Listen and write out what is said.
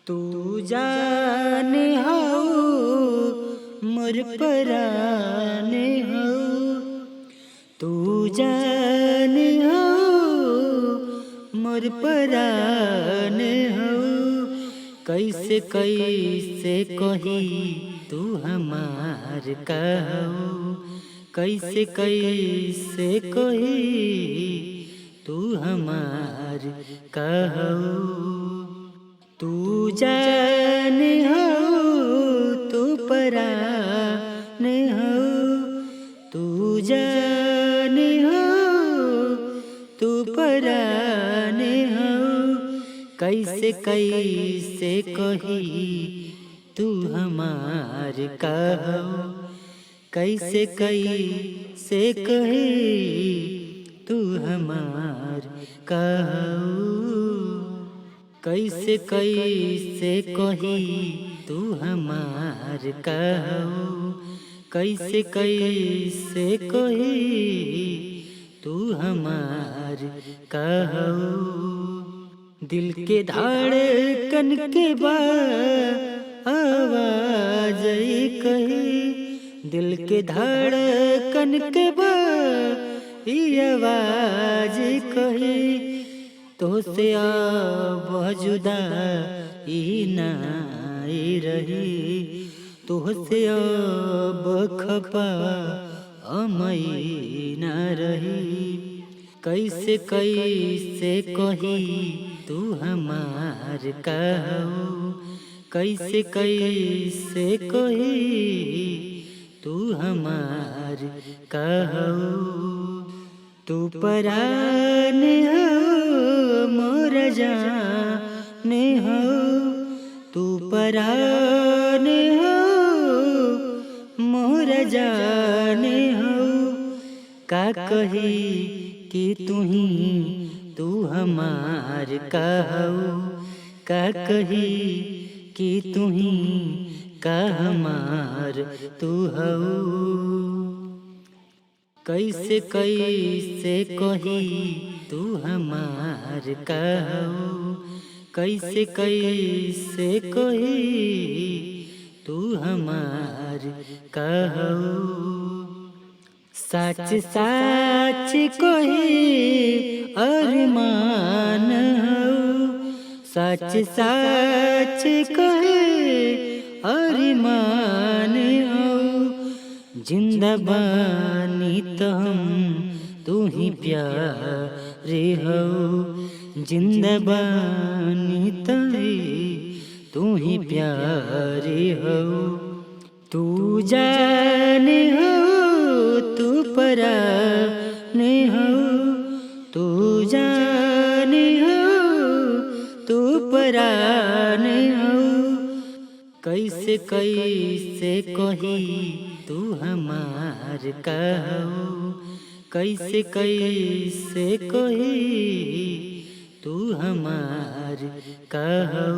तू जाने हो मोर पराने हो, तू जाने हो मोर पराने हो। कैसे कैसे कही तू हमार कहो, कैसे कैसे कही तू हमार कहो। तू जाने हो तू पराने हो, तू जाने हो तू पराने हो। कैसे कैसे कही तू हमार कहो, कैसे कैसे कही तू हमार कहो। कैसे कैसे कही तू हमार कहो, कैसे कैसे कही तू हमार कहो। दिल के धड़कन के आवाज कही, दिल के धड़कन के आवाज कही। तो से अब जुदा नाई रही, तो से अब खपा अमई न रही। कैसे कैसे कही तू हमार कहो, कैसे कैसे कही तू हमार कहो। तू पराने हो मोर जाने हो, तू पराने हो मोर जाने हो। का कही कि तू हमार कहो, का कही कि का हमार तू हो। कैसे कैसे कही तू हमार कहो, कैसे कैसे कही तू हमार कहो। सच सच कही अरमान हो, सच सच कही अरमान हो। जिंदा बानी तो हम तू ही प्यारे हो, जिंदा बानी तो तू ही प्यारे हो। तू जाने हो तू पराने हो, तू जाने हो तू पराने हो। कैसे कैसे कही तू हमार कहो, कैसे कैसे कही तू हमार कहो।